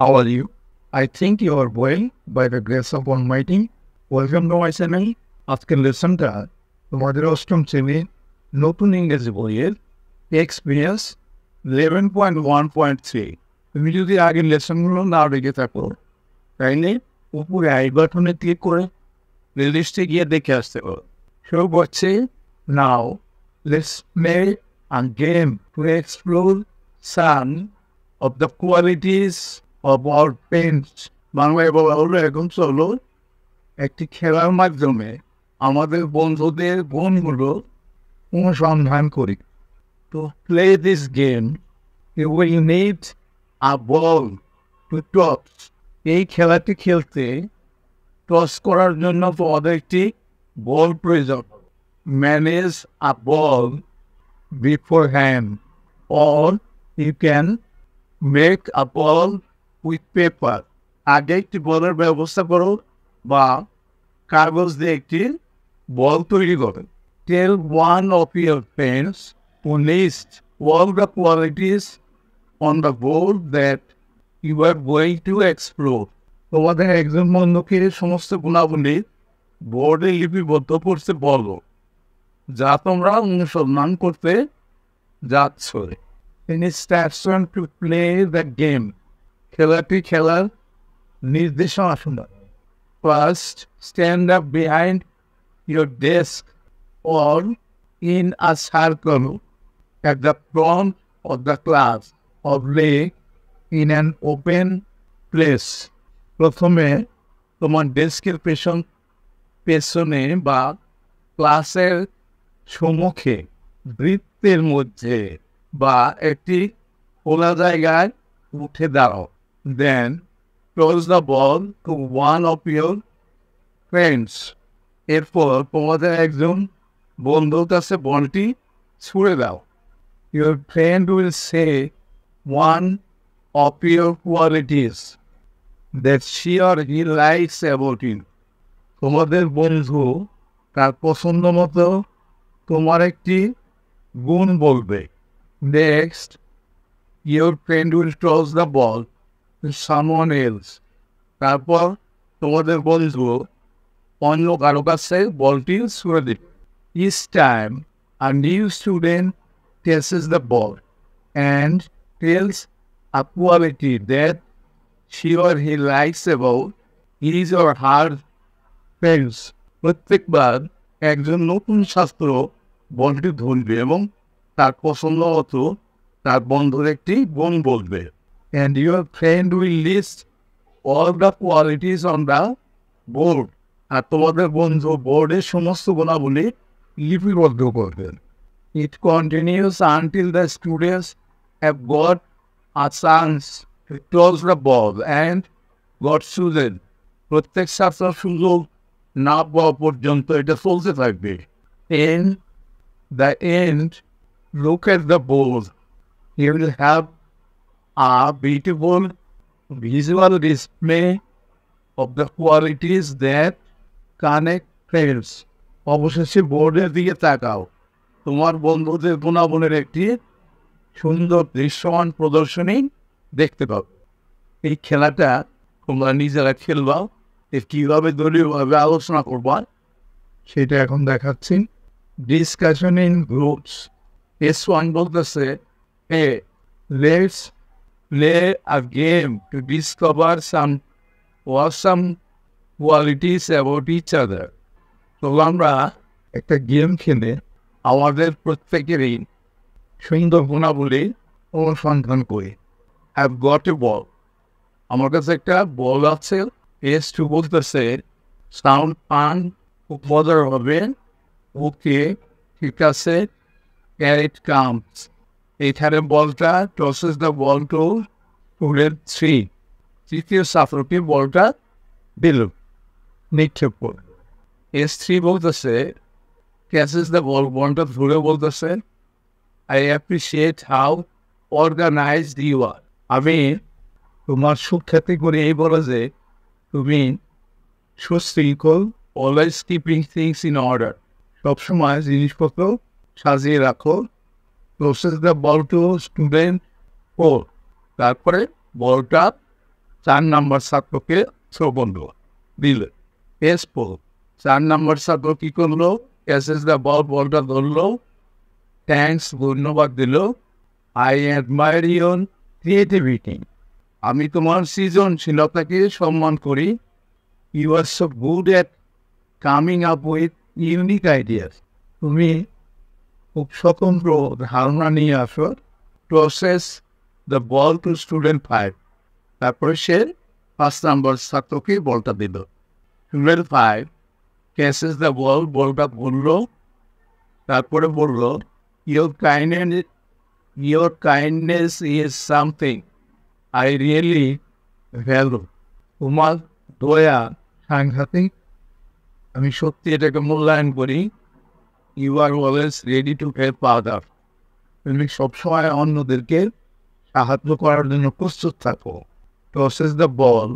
How are you? I think you are well by the grace of Almighty. Welcome to my channel. আজকের লেসনটা তোমাদের অষ্টম শ্রেণীর নতুন ইংরেজি বইয়ের এক্সপিরিয়েন্স 11.1.3। তুমি যদি আগের লেসনগুলো না দেখে থাকো তাইলে উপরে আই বাটনে ক্লিক করে প্লেলিস্টে গিয়ে দেখে আসতে পারো। শুরু করছি। Now let's play a game to explore some of the qualities of our pens। বাংলায় বলা হলো এখন চলো একটি খেলার মাধ্যমে আমাদের বন্ধুদের গুণগুলো অনুসন্ধান করি। To play this game, you will need a ball to toss। এই খেলাটি খেলতে টস করার জন্য তোমাদের একটি বল প্রয়োজন। Manage a ball beforehand, or you can make a ball with paper। আগে একটি বলের ব্যবস্থা করো বা কাগজ দিয়ে একটি বল তৈরি করো। Tell one of your friends to list all the qualities on the board that you are going to explore। তোমাদের একজন বন্ধুকে সমস্ত গুণাবলী বোর্ডে লিপিবদ্ধ করতে বলো যা তোমরা অনুসন্ধান করতে যাচ্ছ। Instruction to play the game। খেলাটি খেলার নির্দেশনা শোনা। First, stand up behind your desk or in a circle at the front of the class or lay in an open place। প্রথমে তোমার ডেস্কের পেছনে বা ক্লাসের সম্মুখে বৃত্তের মধ্যে বা একটি খোলা জায়গায় উঠে দাঁড়াও। Then toss the ball to one of your friends। এরপর তোমাদের একজন বন্ধুর কাছে বলটি ছুঁড়ে দাও। Your friend will say one of your qualities that she or he likes about you। তোমাদের বন্ধু তার পছন্দ মতো তোমার একটি গুণ বলবে। Next, your friend will toss the ball to someone else। তারপর তোমাদের বন্ধু অন্য কারো কাছে বলটি ছুঁড়ে দিবে। Each time a new student passes the ball and tells a quality that she or he likes about his or her friends। প্রত্যেকবার একজন নতুন ছাত্র বলটি ধরবে এবং তার পছন্দ মতো তার বন্ধুর একটি গুণ বলবে। And your friend will list all the qualities on the board। আর তোমাদের বন্ধু বোর্ডের সমস্ত গুণাবলী লিপিবদ্ধ করবেন। It continues until the students have got a chance to toss the ball and got chosen। প্রত্যেক ছাত্র সুযোগ না পাওয়া পর্যন্ত এটা চলতে থাকবে। In the end, look at the board। You will have a beautiful visual display of the qualities that connect friends। অবশেষে বোর্ডের দিকে তাকাও, তোমার বন্ধুদের গুণাগুণের একটি সুন্দর দৃশ্যমান প্রদর্শনী দেখতে পাবে। এই খেলাটা তোমরা নিজেরা খেলবা, এর কীভাবে দলীয়ভাবে আলোচনা করবা সেটা এখন দেখাচ্ছি। Discussion in groups। S1 বলতেছে, hey, let's play a game to discover some awesome qualities about each other। তো আমরা একটা গেম খেলে আমাদের প্রত্যেকেরই সুন্দর গুণাবলী অনুসন্ধান করি। I've got a ball। আমার কাছে একটা বল আছে। S2 বলতেছে, সাউন্ড পান খুব মজার হবে। ওকে, ঠিক আছে, here it comes। এইখানে বলটা tosses the ball to student 3। তৃতীয় ছাত্রটি বলটা দিল, নিক্ষেপ করল। S3 বলতেছে, catches the ball, বলটা ধরে বলতেছে, I appreciate how organized you are। আমি তোমার সুখ্যাতি করে এই বলে যে তুমি সুশৃঙ্খল, always keeping things in order। সবসময় জিনিসপত্র সাজিয়ে রাখো। Tosses the ball to student 4। তারপরে বলটা 4 নাম্বার ছাত্রকে থ্রো করলো, দিল পেস পড়ল। 4 নাম্বার ছাত্র কি করলো, ক্যাচেস দ্য বল, বলটা ধরলো, থ্যাঙ্কস ধন্যবাদ দিল, আই অ্যাডমায়ার ইউর ক্রিয়েটিভিটি, আমি তোমার সৃজনশীলতাকে সম্মান করি, you are so good at coming up with unique ideas, তুমি খুব স্বতন্ত্র ধারণা নিয়ে আসো, process the ball to student 5। তারপরে সে 5 নাম্বার ছাত্রকে বলটা দিল। স্টুডেন্ট 5 ক্যাচেস দ্য বল, বলটা ধরলো, তারপরে বলল, your kindness is something I really value, তোমার দয়া সাংঘাতিক, আমি সত্যি এটাকে মূল্যায়ন করি। You are always ready to help other, তুমি সবসময় অন্যদেরকে সাহায্য করার জন্য প্রস্তুত থাকো। Tosses the ball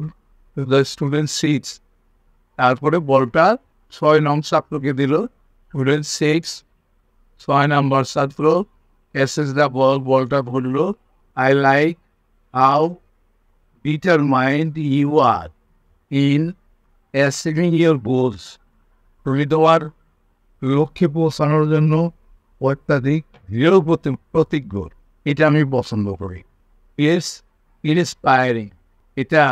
to the student 6, তারপরে বলটা 6 নং ছাত্রকে দিল। স্টুডেন্ট 6 6 নাম্বার ছাত্র ক্যাচেস দ্য বল, বলটা ধরল, I like how determined you are in achieving your goals, তুমি তোমার লক্ষ্যে পৌঁছানোর জন্য অত্যাধিক দৃঢ় প্রতিজ্ঞ, এটা আমি পছন্দ করি। ইয়েস ইন্সপায়ারিং, এটা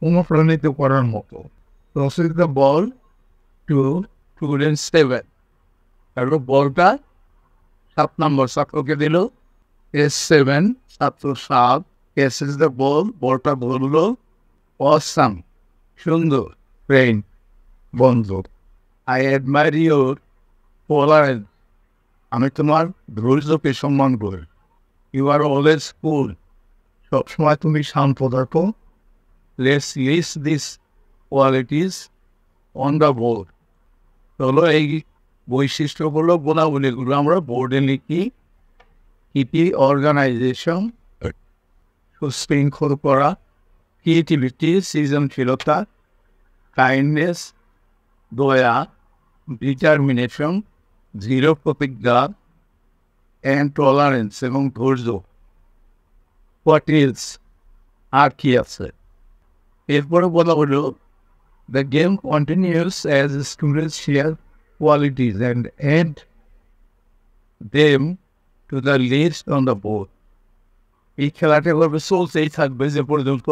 অনুপ্রাণিত করার মতো। Tosses the ball to student 7, তারপর বলটা 7 নম্বর ছাত্রকে দিল। S7 ছাত্র 7 ক্যাচেস দ্য বল, বলটা ধরলো, অসাম সুন্দর, ফ্রেন্ড বন্ধু, আই অ্যাডমায়ার ইউর টলারেন্স, আমি তোমার ধৈর্যকে সম্মান করি, ইউ আর অলওয়েজ কুল, সবসময় তুমি শান্ত থাকো, let's list this qualities on the board, চলো এই বৈশিষ্ট্যগুলো গুণাবলীগুলো আমরা বোর্ডে লিখি। ইটি অর্গানাইজেশন, সুশৃঙ্খল করা, ক্রিয়েটিভিটি সৃজনশীলতা, কাইন্ডনেস দয়া, ডিটারমিনেশন দৃঢ় প্রতিজ্ঞা, অ্যান্ড টলারেন্স এবং ধৈর্য। হোয়াট ইজ, আর কি আছে? এরপরে বলা হলো, the game continuous as students share qualities and add them to the list on the board. এই খেলাটা এভাবে চলতেই থাকবে যে পর্যন্ত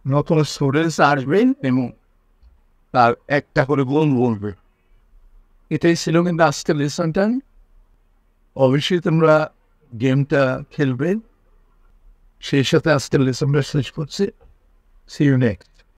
নতুন স্টুডেন্টস আসবেন এবং তার একটা করে গুণ বলবে। এটাই ছিল কিন্তু আজকের লেসনটা। অবশ্যই তোমরা গেমটা খেলবে। সেই সাথে আজকের লেসনটা শেষ করছি। See you next.